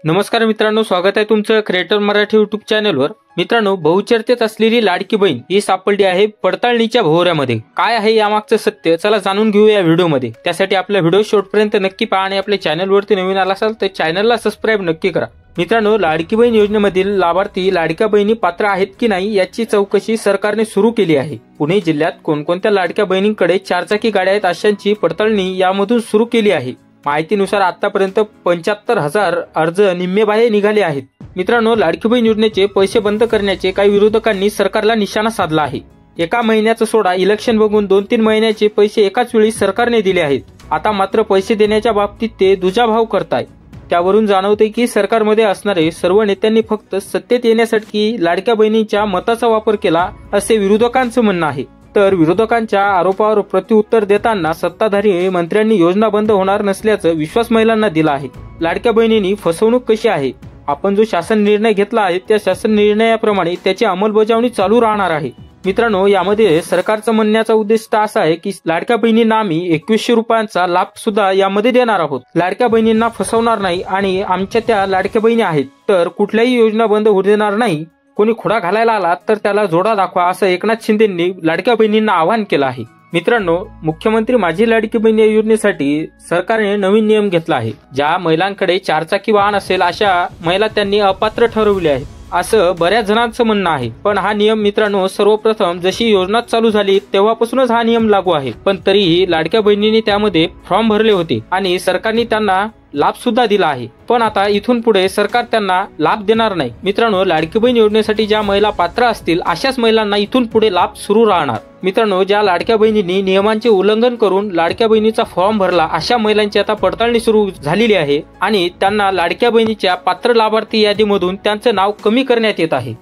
नमस्कार मित्रांनो, स्वागत आहे तुमचं क्रिएटर मराठी युट्यूब चॅनलवर। मित्रांनो, बहुचर्चेत असलेली लाडकी बहीण ही सापडली आहे पडताळणीच्या भोवऱ्यामध्ये। काय आहे यामागचं सत्य, चला जाणून घेऊ या व्हिडिओमध्ये। त्यासाठी आपला व्हिडिओ शेवटपर्यंत नक्की पहा आणि आपल्या चॅनलवरती नवीन आला असाल तर चॅनलला सबस्क्राइब नक्की करा। मित्रांनो, लाडकी बहीण योजनेमधील लाभार्थी लाडक्या बहिणी पात्र आहेत की नाही याची चौकशी सरकारने सुरू केली आहे। पुणे जिल्ह्यात कोणकोणत्या लाडक्या बहिणींकडे चारचाकी गाड्या आहेत अशांची पडताळणी यामधून सुरू केली आहे। माहितीनुसार आतापर्यंत 75,000 अर्ज निम्मेबाह्य निघाले आहेत। मित्रांनो, लाडकी बहीण योजनेचे पैसे बंद करण्याचे काही विरोधकांनी सरकारला निशाणा साधला आहे। एका महिन्याचा सोडा इलेक्शन बघून 2-3 महिन्याचे पैसे एकाच वेळी सरकारने दिले आहेत। आता मात्र पैसे देण्याच्या बाबतीत ते दुजाभाव करताय। त्यावरून जाणवते की सरकारमध्ये असणारे सर्व नेत्यांनी फक्त सत्तेत येण्यासाठी लाडक्या बहिणींच्या मताचा वापर केला असे विरोधकांचं म्हणणं आहे। तर विरोधकांच्या आरोपावर प्रत्युत्तर देताना सत्ताधारी मंत्र्यांनी योजना बंद होणार नसल्याचा विश्वास महिलांना दिला आहे। लाडक्या बहिणींनी फसवणूक कशी आहे? आपण जो शासन निर्णय घेतला आहे त्या शासन निर्णयाप्रमाणे त्याची अंमलबजावणी चालू राहणार आहे। मित्रांनो, यामध्ये सरकारचं म्हणण्याचा उद्देश असा आहे की लाडक्या बहिणींना आम्ही 2100 रुपयांचा लाभ सुद्धा यामध्ये देणार आहोत। लाडक्या बहिणींना फसवणार नाही आणि आमच्या त्या लाडक्या बहिणी आहेत तर कुठल्याही योजना बंद होऊ देणार नाही। कोणी खोडा घालायला आला तर त्याला जोडा दाखवा असं एकनाथ शिंदेंनी लाडक्या बहिणींना आवाहन केलं आहे। मित्रांनो, मुख्यमंत्री माझी लाडकी बहीण या योजनेसाठी सरकारने नवीन नियम घेतला आहे। ज्या महिलांकडे चारचाकी वाहन असेल अशा महिला त्यांनी अपात्र ठरवले आहेत असं बऱ्याच जणांचं म्हणणं आहे। पण हा नियम मित्रांनो, सर्वप्रथम जशी योजना चालू झाली तेव्हापासूनच हा नियम लागू आहे। पण तरीही लाडक्या बहिणींनी त्यामध्ये फॉर्म भरले होते आणि सरकारने त्यांना लाभ सुद्धा दिला आहे। पण आता इथून पुढे सरकार त्यांना लाभ देणार नाही। मित्रांनो, लाडकी बहीण योजनेसाठी ज्या महिला पात्र असतील अशाच महिलांना इथून पुढे लाभ सुरू राहणार। मित्रांनो, ज्या लाडक्या बहिणींनी नियमांचे उल्लंघन करून लाडक्या बहिणीचा फॉर्म भरला अशा महिलांची आता पडताळणी सुरू झालेली आहे आणि त्यांना लाडक्या बहिणीच्या पात्र लाभार्थी यादीमधून त्यांचं नाव कमी करण्यात येत आहे।